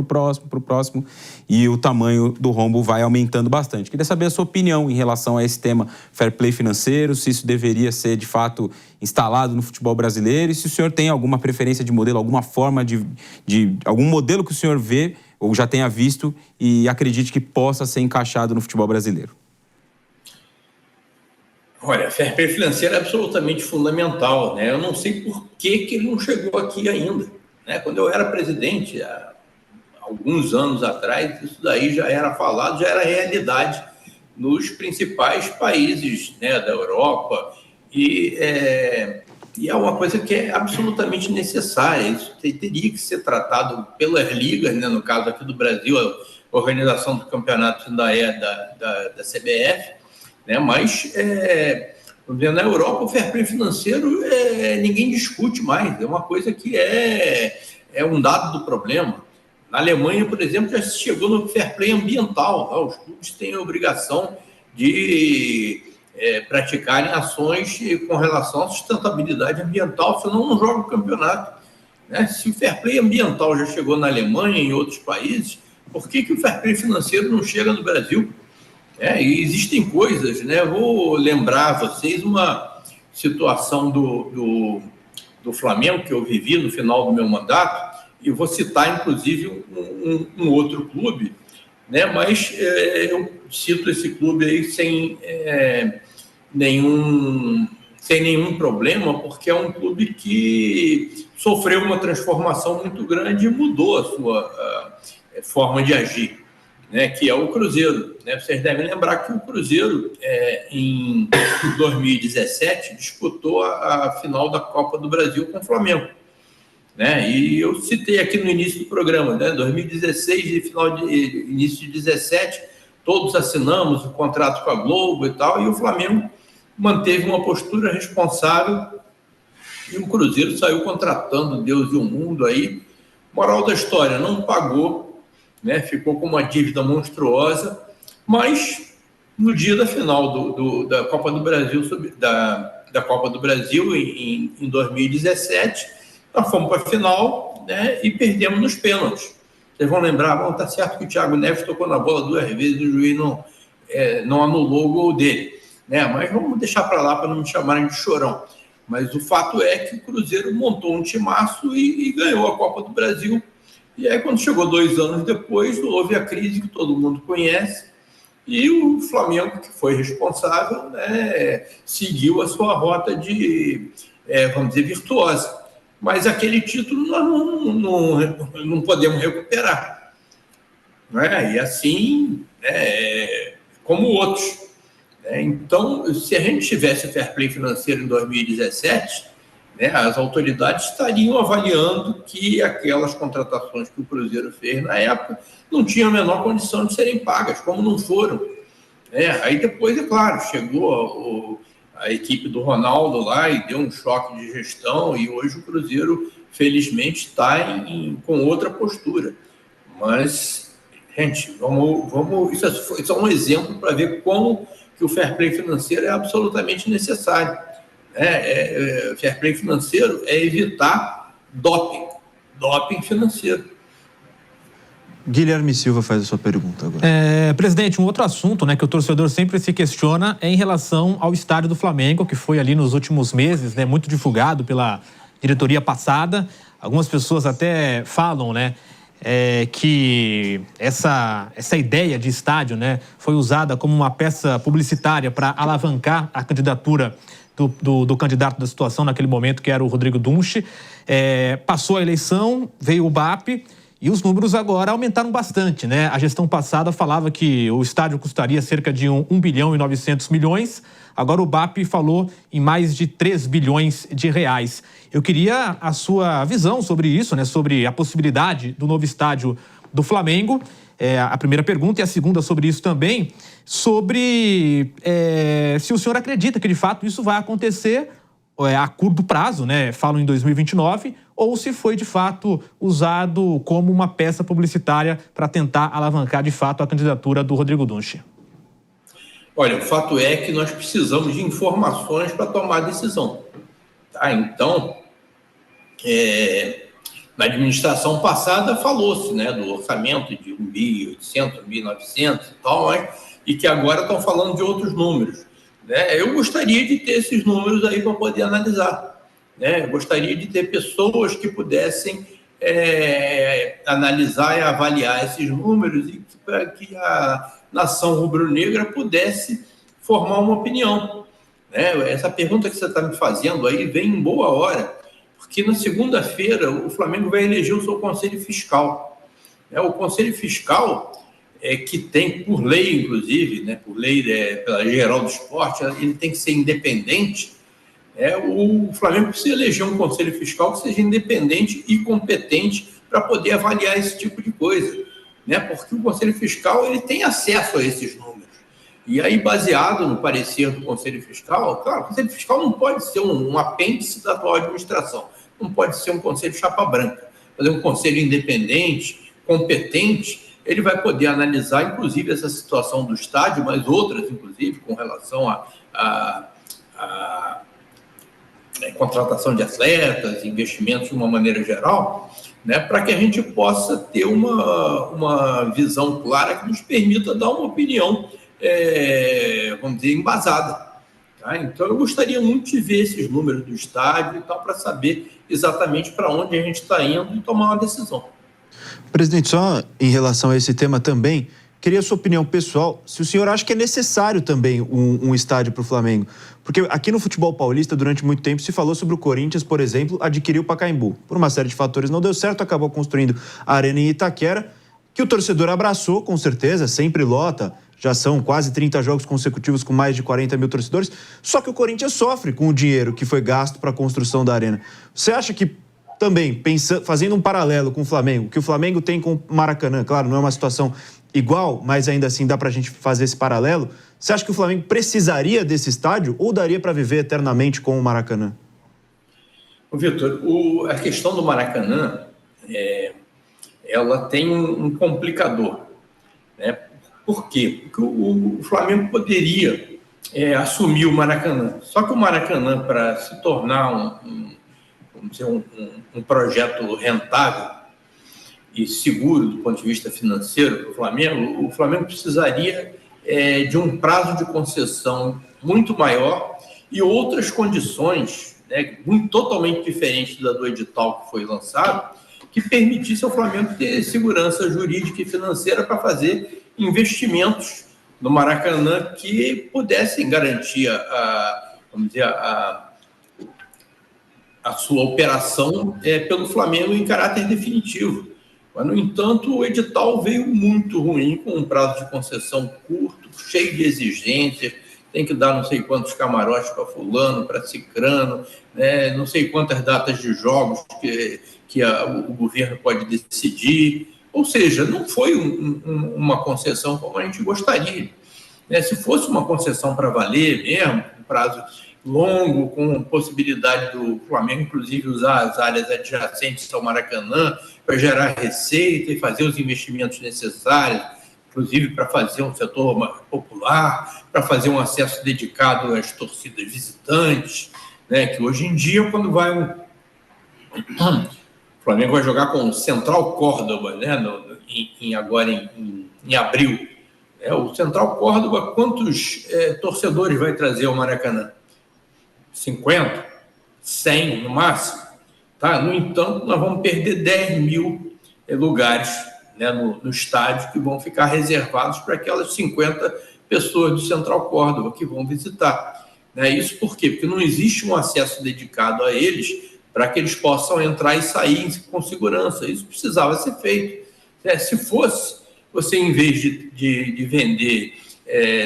e o tamanho do rombo vai aumentando bastante. Queria saber a sua opinião em relação a esse tema fair play financeiro, se isso deveria ser, de fato, instalado no futebol brasileiro, e se o senhor tem alguma preferência de modelo, alguma forma de algum modelo que o senhor vê ou já tenha visto e acredite que possa ser encaixado no futebol brasileiro. Olha, fair play financeiro é absolutamente fundamental, né? Eu não sei por que ele não chegou aqui ainda, né? Quando eu era presidente, há alguns anos atrás, isso daí já era falado, já era realidade nos principais países, né, da Europa, e é uma coisa que é absolutamente necessária. Isso teria que ser tratado pelas ligas, né? No caso aqui do Brasil, a organização do campeonato ainda é da CBF, né? Mas na Europa o fair play financeiro ninguém discute mais, é uma coisa que é um dado do problema. Na Alemanha, por exemplo, já se chegou no fair play ambiental, tá? Os clubes têm a obrigação de praticarem ações com relação à sustentabilidade ambiental, senão não joga o campeonato. Né? Se o fair play ambiental já chegou na Alemanha e em outros países, por que o fair play financeiro não chega no Brasil? E existem coisas, né? Vou lembrar a vocês uma situação do Flamengo que eu vivi no final do meu mandato, e vou citar, inclusive, um outro clube, né? Mas eu cito esse clube aí sem nenhum problema, porque é um clube que sofreu uma transformação muito grande e mudou a sua forma de agir, né, que é o Cruzeiro. Né? Vocês devem lembrar que o Cruzeiro, em 2017, disputou a final da Copa do Brasil com o Flamengo. Né? E eu citei aqui no início do programa, né? 2016 e início de 2017, todos assinamos o contrato com a Globo e tal, e o Flamengo manteve uma postura responsável e o Cruzeiro saiu contratando Deus e o mundo aí. Moral da história, não pagou, né? Ficou com uma dívida monstruosa, mas no dia da final da Copa do Brasil, da Copa do Brasil em 2017, nós fomos para a final, né? E perdemos nos pênaltis. Vocês vão lembrar, tá certo que o Thiago Neves tocou na bola 2 vezes e o juiz não anulou o gol dele. Né? Mas vamos deixar para lá para não me chamarem de chorão. Mas o fato é que o Cruzeiro montou um timaço e ganhou a Copa do Brasil. E aí, quando chegou 2 anos depois, houve a crise que todo mundo conhece, e o Flamengo, que foi responsável, né, seguiu a sua rota de, vamos dizer, virtuosa. Mas aquele título nós não podemos recuperar. Né? E assim, como outros. Então, se a gente tivesse fair play financeiro em 2017, né, as autoridades estariam avaliando que aquelas contratações que o Cruzeiro fez na época não tinham a menor condição de serem pagas, como não foram. Aí depois, é claro, chegou a equipe do Ronaldo lá e deu um choque de gestão, e hoje o Cruzeiro, felizmente, está com outra postura. Mas, gente, isso é um exemplo para ver como que o fair play financeiro é absolutamente necessário. Fair play financeiro é evitar doping financeiro. Guilherme Silva faz a sua pergunta agora. Presidente, um outro assunto, né, que o torcedor sempre se questiona é em relação ao estádio do Flamengo, que foi ali nos últimos meses, né, muito divulgado pela diretoria passada. Algumas pessoas até falam, né, que essa ideia de estádio, né, foi usada como uma peça publicitária para alavancar a candidatura do candidato da situação naquele momento, que era o Rodrigo Dunche. Passou a eleição, veio o BAP e os números agora aumentaram bastante, né? A gestão passada falava que o estádio custaria cerca de 1 bilhão e 900 milhões. Agora o BAP falou em mais de 3 bilhões de reais. Eu queria a sua visão sobre isso, né? Sobre a possibilidade do novo estádio do Flamengo. A primeira pergunta, e a segunda sobre isso também, sobre se o senhor acredita que de fato isso vai acontecer a curto prazo, né? Falam em 2029, ou se foi de fato usado como uma peça publicitária para tentar alavancar de fato a candidatura do Rodrigo Dunche. Olha, o fato é que nós precisamos de informações para tomar a decisão. Tá? Então, na administração passada falou-se, né, do orçamento de 1.800, 1.900 e tal, e que agora estão falando de outros números. Né? Eu gostaria de ter esses números aí para poder analisar. Né? Eu gostaria de ter pessoas que pudessem analisar e avaliar esses números e para que a nação rubro-negra pudesse formar uma opinião. Né? Essa pergunta que você está me fazendo aí vem em boa hora, porque na segunda-feira o Flamengo vai eleger o seu Conselho Fiscal. O Conselho Fiscal, que tem, por lei, inclusive, né, por lei pela geral do esporte, ele tem que ser independente. O Flamengo precisa eleger um Conselho Fiscal que seja independente e competente para poder avaliar esse tipo de coisa. Né, porque o Conselho Fiscal ele tem acesso a esses números. E aí, baseado no parecer do Conselho Fiscal, claro, o Conselho Fiscal não pode ser um apêndice da atual administração, não pode ser um conselho chapa branca, mas é um conselho independente, competente, ele vai poder analisar, inclusive, essa situação do estádio, mas outras, inclusive, com relação a contratação de atletas, investimentos de uma maneira geral, né, para que a gente possa ter uma visão clara que nos permita dar uma opinião, vamos dizer, embasada. Tá? Então, eu gostaria muito de ver esses números do estádio e tal, para saber exatamente para onde a gente está indo e tomar uma decisão. Presidente, só em relação a esse tema também, queria a sua opinião pessoal, se o senhor acha que é necessário também um estádio para o Flamengo. Porque aqui no futebol paulista, durante muito tempo, se falou sobre o Corinthians, por exemplo, adquirir o Pacaembu. Por uma série de fatores não deu certo, acabou construindo a Arena em Itaquera, que o torcedor abraçou, com certeza, sempre lota. Já são quase 30 jogos consecutivos com mais de 40 mil torcedores. Só que o Corinthians sofre com o dinheiro que foi gasto para a construção da Arena. Você acha que também, fazendo um paralelo com o Flamengo, que o Flamengo tem com o Maracanã, claro, não é uma situação igual, mas ainda assim dá para a gente fazer esse paralelo, você acha que o Flamengo precisaria desse estádio ou daria para viver eternamente com o Maracanã? Vitor, a questão do Maracanã, ela tem um complicador, né? Por quê? Porque o Flamengo poderia assumir o Maracanã, só que o Maracanã, para se tornar vamos dizer, um projeto rentável e seguro do ponto de vista financeiro para o Flamengo precisaria de um prazo de concessão muito maior e outras condições, né, totalmente diferentes da do edital que foi lançado, que permitisse ao Flamengo ter segurança jurídica e financeira para fazer investimentos no Maracanã que pudessem garantir vamos dizer, a sua operação pelo Flamengo em caráter definitivo. Mas, no entanto, o edital veio muito ruim, com um prazo de concessão curto, cheio de exigências, tem que dar não sei quantos camarotes para fulano, para cicrano, né, não sei quantas datas de jogos que o governo pode decidir. Ou seja, não foi uma concessão como a gente gostaria. Né? Se fosse uma concessão para valer mesmo, um prazo longo, com possibilidade do Flamengo, inclusive, usar as áreas adjacentes ao Maracanã para gerar receita e fazer os investimentos necessários, inclusive para fazer um setor popular, para fazer um acesso dedicado às torcidas visitantes, né? Que hoje em dia, quando o Flamengo vai jogar com o Central Córdoba, né? Agora em abril. O Central Córdoba, quantos torcedores vai trazer ao Maracanã? 50, 100 no máximo, tá? No entanto, nós vamos perder 10 mil lugares, né, no estádio, que vão ficar reservados para aquelas 50 pessoas do Central Córdoba que vão visitar. Né? Isso por quê? Porque não existe um acesso dedicado a eles para que eles possam entrar e sair com segurança. Isso precisava ser feito. Se fosse, você, em vez de vender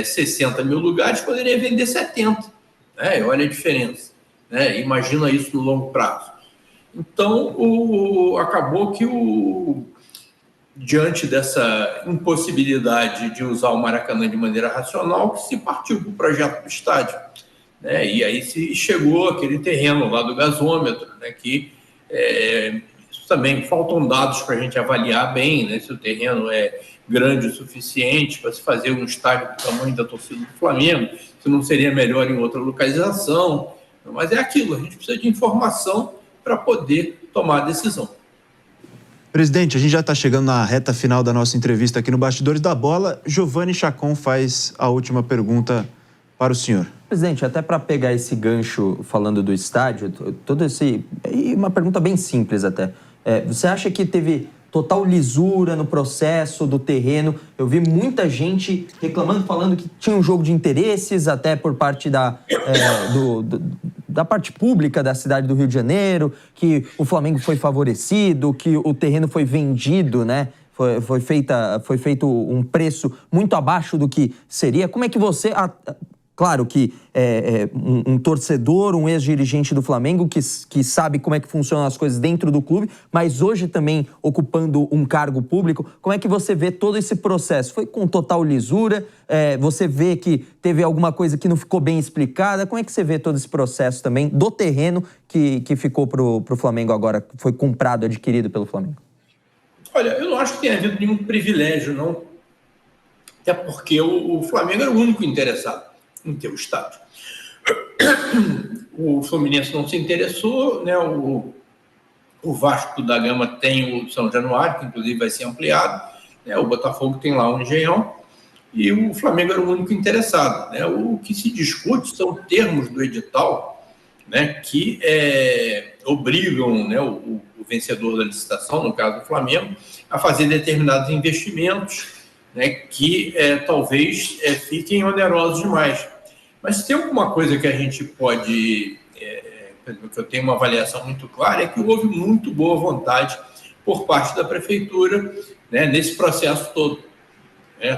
60 mil lugares, poderia vender 70. Olha a diferença, né? Imagina isso no longo prazo. Então, acabou que diante dessa impossibilidade de usar o Maracanã de maneira racional, que se partiu para o projeto do estádio. Né? E aí se chegou aquele terreno lá do gasômetro, né? Que também faltam dados para a gente avaliar bem, né? Se o terreno é grande o suficiente para se fazer um estádio do tamanho da torcida do Flamengo, se não seria melhor em outra localização. Mas é aquilo, a gente precisa de informação para poder tomar a decisão. Presidente, a gente já está chegando na reta final da nossa entrevista aqui no Bastidores da Bola. Giovanni Chacon faz a última pergunta para o senhor. Presidente, até para pegar esse gancho falando do estádio, e uma pergunta bem simples até. Você acha que teve total lisura no processo do terreno? Eu vi muita gente reclamando, falando que tinha um jogo de interesses, até por parte da parte pública da cidade do Rio de Janeiro, que o Flamengo foi favorecido, que o terreno foi vendido, né? Foi feito um preço muito abaixo do que seria. Como é que você... Claro que um torcedor, um ex-dirigente do Flamengo que sabe como é que funcionam as coisas dentro do clube, mas hoje também ocupando um cargo público, como é que você vê todo esse processo? Foi com total lisura? Você vê que teve alguma coisa que não ficou bem explicada? Como é que você vê todo esse processo também do terreno que ficou pro Flamengo agora, foi comprado, adquirido pelo Flamengo? Olha, eu não acho que tenha havido nenhum privilégio, não. Até porque o Flamengo era o único interessado em ter o estádio. O Fluminense não se interessou, né? O Vasco da Gama tem o São Januário, que inclusive vai ser ampliado, né? O Botafogo tem lá o Engenhão, e o Flamengo era o único interessado, né? O que se discute são termos do edital, né, que obrigam, né, o vencedor da licitação, no caso do Flamengo, a fazer determinados investimentos, né, que talvez fiquem onerosos demais. Mas se tem alguma coisa que a gente pode, que eu tenho uma avaliação muito clara, é que houve muito boa vontade por parte da Prefeitura, né, nesse processo todo.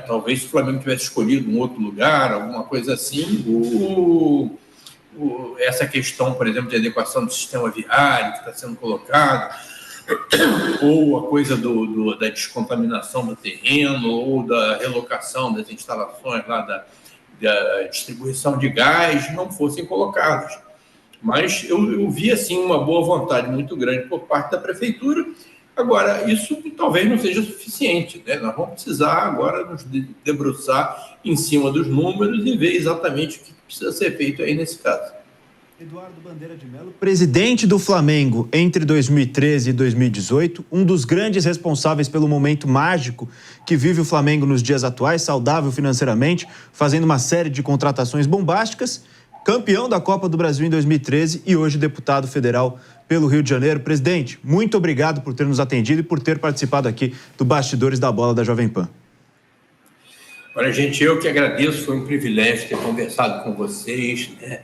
Talvez se o Flamengo tivesse escolhido um outro lugar, alguma coisa assim, essa questão, por exemplo, de adequação do sistema viário que está sendo colocado, ou a coisa da descontaminação do terreno, ou da relocação das instalações lá da distribuição de gás, não fossem colocados. Mas eu vi, assim, uma boa vontade muito grande por parte da Prefeitura. Agora, isso talvez não seja suficiente, né? Nós vamos precisar agora nos debruçar em cima dos números e ver exatamente o que precisa ser feito aí nesse caso. Eduardo Bandeira de Mello, presidente do Flamengo entre 2013 e 2018, um dos grandes responsáveis pelo momento mágico que vive o Flamengo nos dias atuais, saudável financeiramente, fazendo uma série de contratações bombásticas, campeão da Copa do Brasil em 2013 e hoje deputado federal pelo Rio de Janeiro. Presidente, muito obrigado por ter nos atendido e por ter participado aqui do Bastidores da Bola da Jovem Pan. Olha, gente, eu que agradeço, foi um privilégio ter conversado com vocês, né?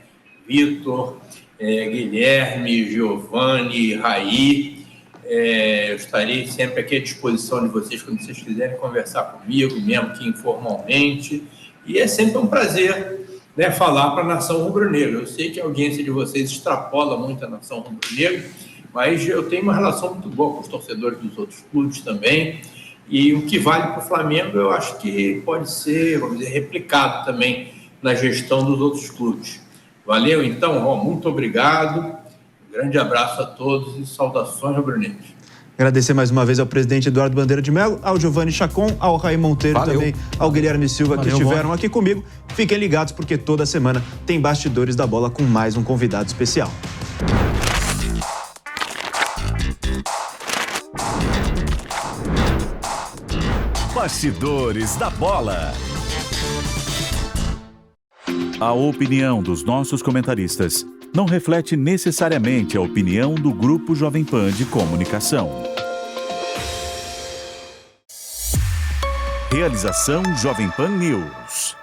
Vitor, Guilherme, Giovanni, Raí, eu estarei sempre aqui à disposição de vocês quando vocês quiserem conversar comigo, mesmo que informalmente, e é sempre um prazer, né, falar para a nação rubro-negra. Eu sei que a audiência de vocês extrapola muito a nação rubro-negra, mas eu tenho uma relação muito boa com os torcedores dos outros clubes também, e o que vale para o Flamengo eu acho que pode ser, vamos dizer, replicado também na gestão dos outros clubes. Valeu, então, muito obrigado, um grande abraço a todos e saudações rubro-negras. Agradecer mais uma vez ao presidente Eduardo Bandeira de Mello, ao Giovanni Chacon, ao Raí Monteiro, também ao Guilherme Silva, que estiveram aqui comigo. Fiquem ligados porque toda semana tem Bastidores da Bola com mais um convidado especial. Bastidores da Bola. A opinião dos nossos comentaristas não reflete necessariamente a opinião do Grupo Jovem Pan de Comunicação. Realização Jovem Pan News.